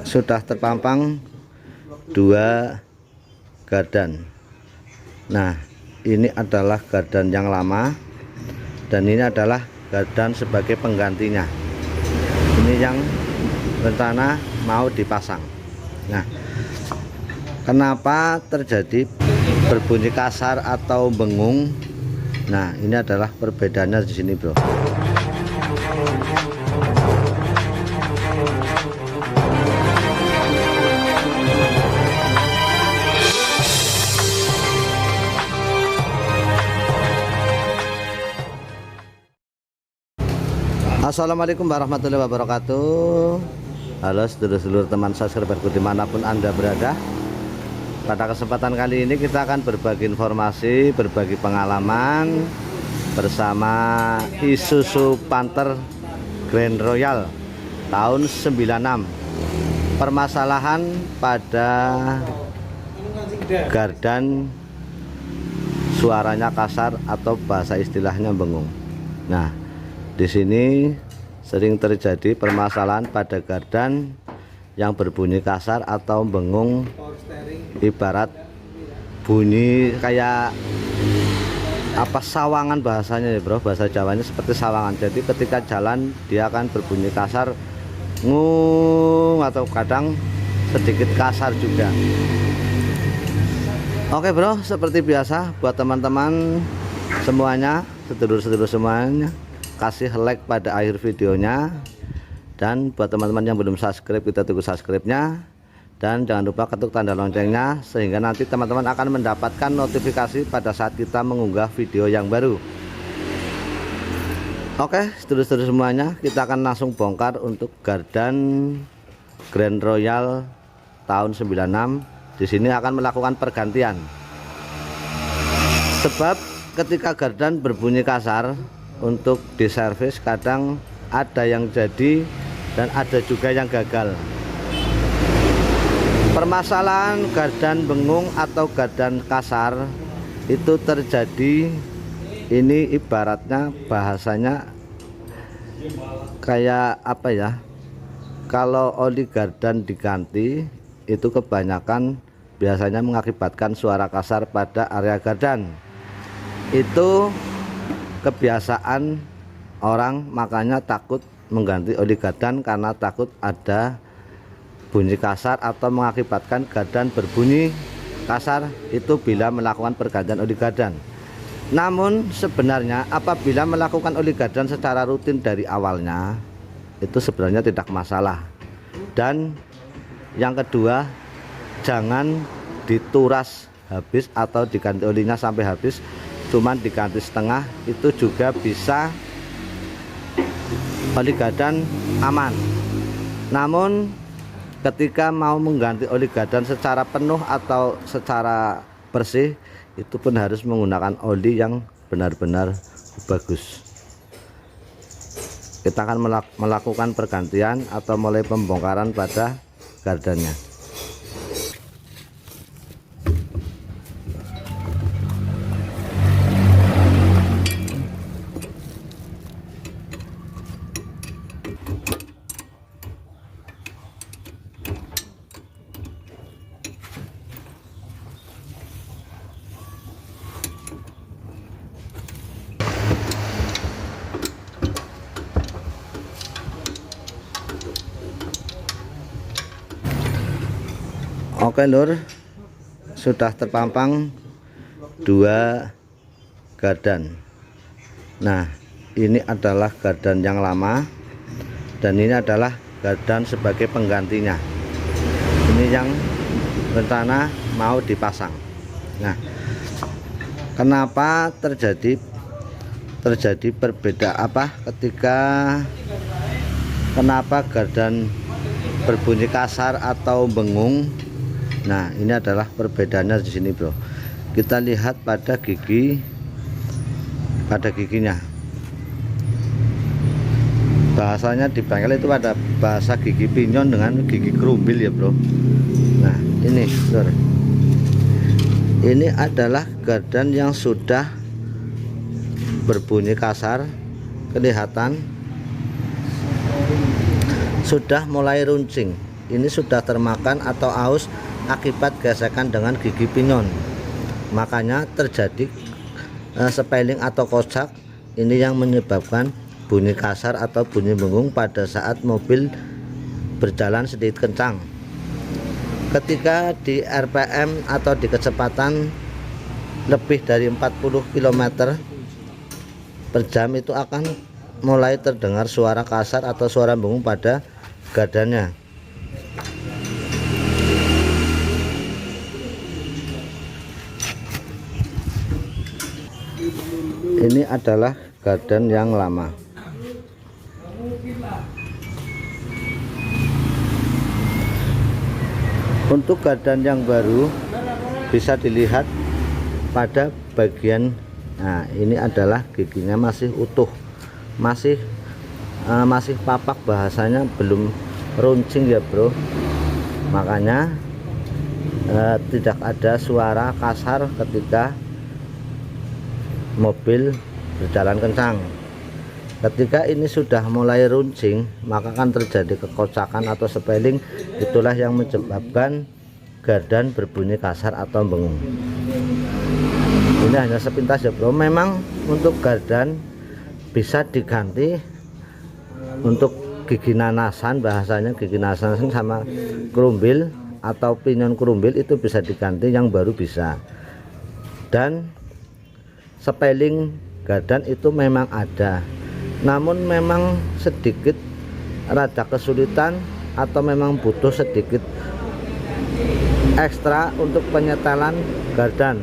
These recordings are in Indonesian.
sudah terpampang dua gardan. Nah, ini adalah gardan yang lama dan ini adalah gardan sebagai penggantinya. Ini yang rencana mau dipasang. Nah, kenapa terjadi berbunyi kasar atau bengung? Nah, ini adalah perbedaannya di sini, bro. Assalamualaikum warahmatullahi wabarakatuh. Halo sedulur-sedulur teman subscriberku dimanapun Anda berada. Pada kesempatan kali ini kita akan berbagi informasi, berbagi pengalaman bersama Isuzu Panther Grand Royal tahun 96. Permasalahan pada gardan suaranya kasar atau bahasa istilahnya bengung. Nah, di sini sering terjadi permasalahan pada gardan yang berbunyi kasar atau bengung, ibarat bunyi kayak apa, sawangan bahasanya ya bro, bahasa Jawanya seperti sawangan. Jadi ketika jalan dia akan berbunyi kasar, ngung, atau kadang sedikit kasar juga. Oke bro, seperti biasa buat teman-teman semuanya, sedulur-sedulur semuanya, kasih like pada akhir videonya. Dan buat teman-teman yang belum subscribe, kita tunggu subscribe-nya. Dan jangan lupa ketuk tanda loncengnya, sehingga nanti teman-teman akan mendapatkan notifikasi pada saat kita mengunggah video yang baru. Oke, sedulur-sedulur semuanya, kita akan langsung bongkar untuk gardan Grand Royal tahun 96. Di sini akan melakukan pergantian. Sebab ketika gardan berbunyi kasar, untuk diservis kadang ada yang jadi dan ada juga yang gagal. Permasalahan gardan bengung atau gardan kasar itu terjadi, ini ibaratnya bahasanya kayak apa ya, kalau oli gardan diganti itu kebanyakan biasanya mengakibatkan suara kasar pada area gardan. Itu kebiasaan orang, makanya takut mengganti oli gardan karena takut ada bunyi kasar atau mengakibatkan gardan berbunyi kasar itu bila melakukan pergantian oli gardan. Namun sebenarnya apabila melakukan oli gardan secara rutin dari awalnya itu sebenarnya tidak masalah. Dan yang kedua, jangan dituras habis atau diganti olinya sampai habis, cuman diganti setengah, itu juga bisa oli gardan aman. Namun ketika mau mengganti oli gardan secara penuh atau secara bersih, itu pun harus menggunakan oli yang benar-benar bagus. Kita akan melakukan pergantian atau mulai pembongkaran pada gardannya. Oke lur, sudah terpampang dua gardan. Nah, ini adalah gardan yang lama dan ini adalah gardan sebagai penggantinya. Ini yang rencana mau dipasang. Nah, kenapa terjadi berbeda apa ketika kenapa gardan berbunyi kasar atau bengung? Nah, ini adalah perbedaannya di sini, bro. Kita lihat pada giginya. Bahasanya di bengkel itu ada bahasa gigi pinyon dengan gigi kerumbil ya, bro. Nah, ini, bro. Ini adalah gardan yang sudah berbunyi kasar, kelihatan sudah mulai runcing. ini sudah termakan atau aus akibat gesekan dengan gigi pinyon. Makanya terjadi sepeling atau kocak. Ini yang menyebabkan bunyi kasar atau bunyi bengung pada saat mobil berjalan sedikit kencang. Ketika di RPM atau di kecepatan lebih dari 40 km per jam itu akan mulai terdengar suara kasar atau suara bengung pada gardannya. Ini adalah gardan yang lama. Untuk gardan yang baru bisa dilihat pada bagian, nah ini adalah giginya masih utuh, masih papak, bahasanya belum runcing ya bro. Makanya tidak ada suara kasar ketika mobil berjalan kencang. Ketika ini sudah mulai runcing, maka akan terjadi kekocakan atau sepeling. Itulah yang menyebabkan gardan berbunyi kasar atau bengung. Ini hanya sepintas ya bro. Memang untuk gardan bisa diganti untuk gigi nanasan, bahasanya gigi nanasan sama krumbil atau pinyon krumbil itu bisa diganti, yang baru bisa. Dan sepeling gardan itu memang ada, namun memang sedikit rada kesulitan atau memang butuh sedikit ekstra untuk penyetelan gardan,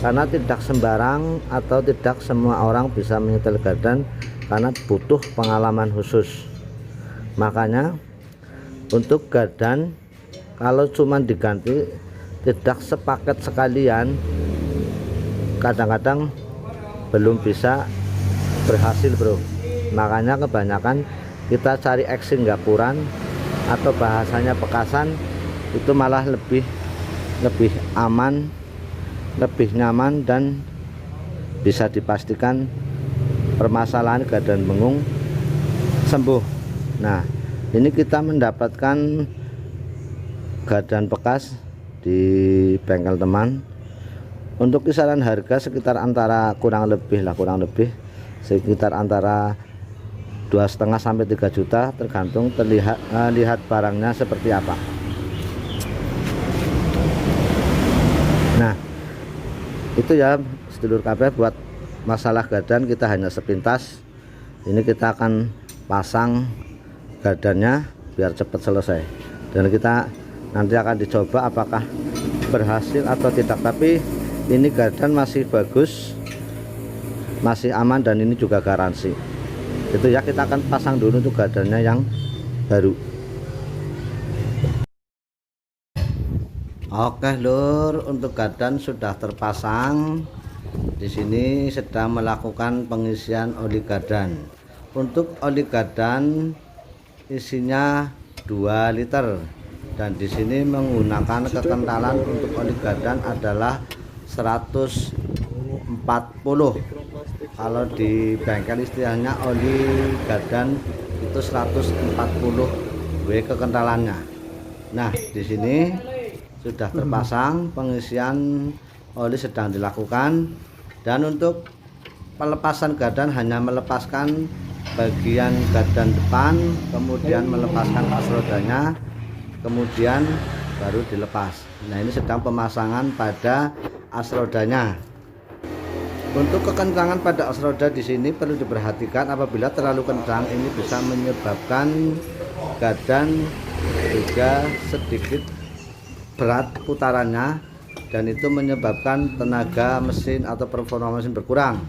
karena tidak sembarang atau tidak semua orang bisa menyetel gardan, karena butuh pengalaman khusus. Makanya untuk gardan kalau cuma diganti tidak sepaket sekalian, kadang-kadang belum bisa berhasil bro. Makanya kebanyakan kita cari eks Singapuran atau bahasanya bekasan, itu malah lebih aman, lebih nyaman, dan bisa dipastikan permasalahan gardan bengung sembuh. Nah, ini kita mendapatkan gardan bekas di bengkel teman. Untuk kisaran harga sekitar antara kurang lebih sekitar antara 2,5 sampai 3 juta, tergantung lihat barangnya seperti apa. Nah, itu ya sedulur kabeh, buat masalah gardan kita hanya sepintas. Ini kita akan pasang gardannya biar cepat selesai, dan kita nanti akan dicoba apakah berhasil atau tidak. Tapi ini gardan masih bagus, masih aman, dan ini juga garansi. Itu ya, kita akan pasang dulu untuk gardannya yang baru. Oke lur, untuk gardan sudah terpasang. Di sini sedang melakukan pengisian oli gardan. Untuk oli gardan isinya 2 liter, dan di sini menggunakan kekentalan untuk oli gardan adalah 140. Kalau di bengkel istilahnya oli gardan itu 140 W kekentalannya. Nah, di sini sudah terpasang, pengisian oli sedang dilakukan, dan untuk pelepasan gardan hanya melepaskan bagian gardan depan, kemudian melepaskan as rodanya, kemudian baru dilepas. Nah, ini sedang pemasangan pada as rodanya. Untuk kekencangan pada as roda di sini perlu diperhatikan. Apabila terlalu kencang, ini bisa menyebabkan gardan juga sedikit berat putarannya, dan itu menyebabkan tenaga mesin atau performa mesin berkurang.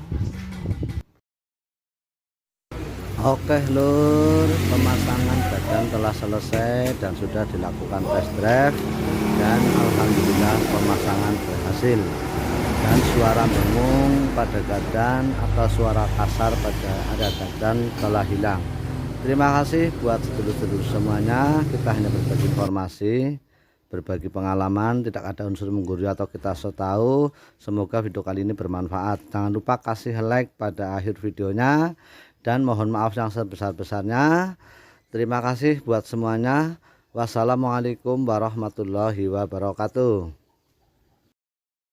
Oke lur, pemasangan gardan telah selesai dan sudah dilakukan test drive, dan alhamdulillah pemasangan berhasil, dan suara bengung pada gardan atau suara kasar pada area gardan telah hilang. Terima kasih buat sedulur-sedulur semuanya. Kita hanya berbagi informasi, berbagi pengalaman, tidak ada unsur menggurui atau kita so tahu. Semoga video kali ini bermanfaat. Jangan lupa kasih like pada akhir videonya, dan mohon maaf yang sebesar-besarnya. Terima kasih buat semuanya. Wassalamualaikum warahmatullahi wabarakatuh.